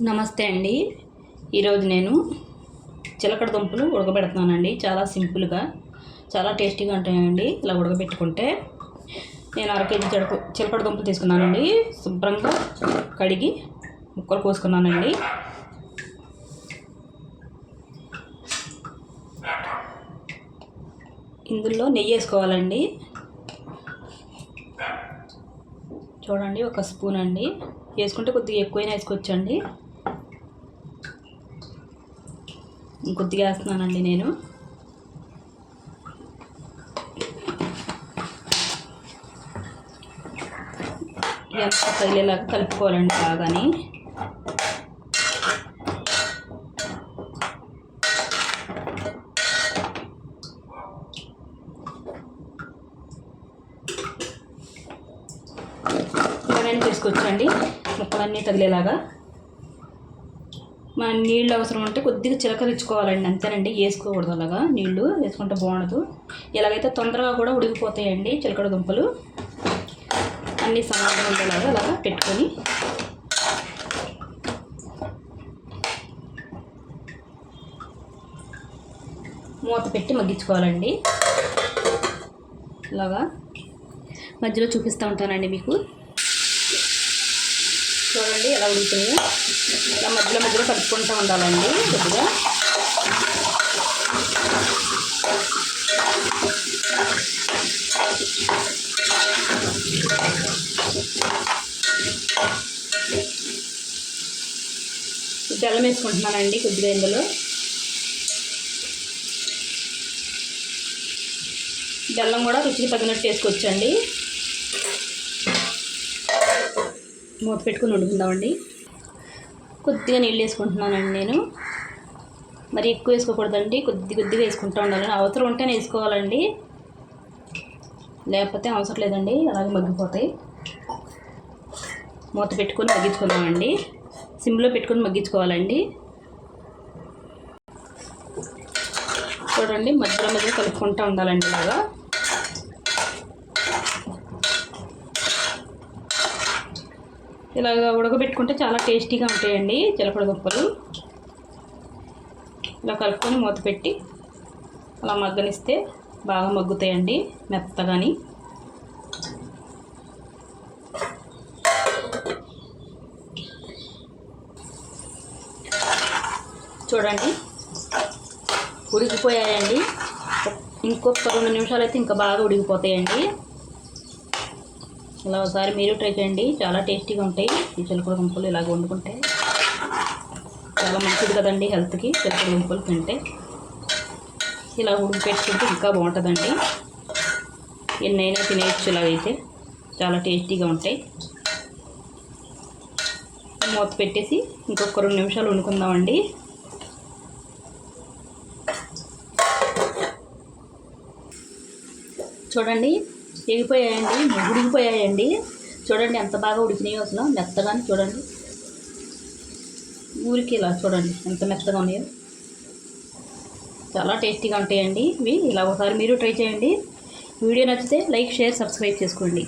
నమస్తే అండి. ఈరోజు నేను చిలకడ దుంపలు ఉడకబెడుతున్నానండి. చాలా సింపుల్గా చాలా టేస్టీగా ఉంటాయండి. ఇలా ఉడకబెట్టుకుంటే నేను 1/2 కేజీ చిలకడ దుంపలు తీసుకున్నానండి. శుభ్రంగా కడిగి ముక్కలు కోసుకున్నానండి. ఇందులో నెయ్యి వేసుకోవాలండి. చూడండి, 1 స్పూన్ అండి. వేసుకుంటే కొద్దిగా ఎక్కువైనా వేసుకోవచ్చండి. ఇంకొద్దిగా వేస్తున్నానండి నేను. ఎంత తగిలేలాగా కలుపుకోవాలండి బాగాని. ఇలాగైనా చేసుకోవచ్చండి, ముక్కలన్నీ తగిలేలాగా. మన నీళ్ళు అవసరం ఉంటే కొద్దిగా చిలకరించుకోవాలండి, అంతేనండి. వేసుకోకూడదు, అలాగా నీళ్ళు వేసుకుంటే బాగుండదు. ఇలాగైతే తొందరగా కూడా ఉడికిపోతాయండి చిలకడ దుంపలు. అన్నీ సమానంగా ఉండేలాగా అలాగా పెట్టుకొని మూత పెట్టి మగ్గించుకోవాలండి. ఇలాగా మధ్యలో చూపిస్తూ ఉంటానండి మీకు. చూడండి ఎలా ఉడుకుతుంది. ఇలా మధ్యలో కలుపుకుంటూ ఉండాలండి కొద్దిగా. బెల్లం వేసుకుంటున్నానండి కొద్దిగా. ఇందులో బెల్లం కూడా రుచికి తగినట్టు వేసుకోవచ్చండి. మూత పెట్టుకుని వండుకుందామండి. కొద్దిగా నీళ్ళు వేసుకుంటున్నానండి నేను. మరి ఎక్కువ వేసుకోకూడదండి, కొద్దిగా వేసుకుంటూ ఉండాలని. అవసరం ఉంటేనే వేసుకోవాలండి, లేకపోతే అవసరం లేదండి, అలాగే మగ్గిపోతాయి. మూత పెట్టుకొని మగ్గించుకుందామండి. సిమ్లో పెట్టుకొని మగ్గించుకోవాలండి. చూడండి, మధ్యలో కలుపుకుంటూ ఉండాలండి ఇలాగా. ఇలాగ ఉడకబెట్టుకుంటే చాలా టేస్టీగా ఉంటాయండి చిలకడ దుంపలు. ఇలా కలుపుకొని మూత పెట్టి అలా మగ్గనిస్తే బాగా మగ్గుతాయండి మెత్తగాని. చూడండి, ఉడికిపోయాయండి. ఇంకొక 2 నిమిషాలు అయితే ఇంకా బాగా ఉడికిపోతాయండి. ఇలా ఒకసారి మీరు ట్రై చేయండి, చాలా టేస్టీగా ఉంటాయి ఈ చిలకడ దుంపలు. ఇలాగ వండుకుంటే చాలా మంచిది కదండి హెల్త్కి. చిలకడ దుంపలు తింటే ఇలా ఉడికిపెట్టుకుంటే ఇంకా బాగుంటుందండి. ఎన్నైనా తినేయచ్చు ఇలాగైతే, చాలా టేస్టీగా ఉంటాయి. మూత పెట్టేసి ఇంకొక 2 నిమిషాలు వండుకుందామండి. చూడండి, ఉడికిపోయాయండి. చూడండి ఎంత బాగా ఉడికినాయో అసలు మెత్తగాని. చూడండి ఊరికి ఇలా చూడండి ఎంత మెత్తగా ఉన్నాయో. చాలా టేస్టీగా ఉంటాయండి ఇవి. ఇలా ఒకసారి మీరు ట్రై చేయండి. వీడియో నచ్చితే లైక్, షేర్, సబ్స్క్రైబ్ చేసుకోండి.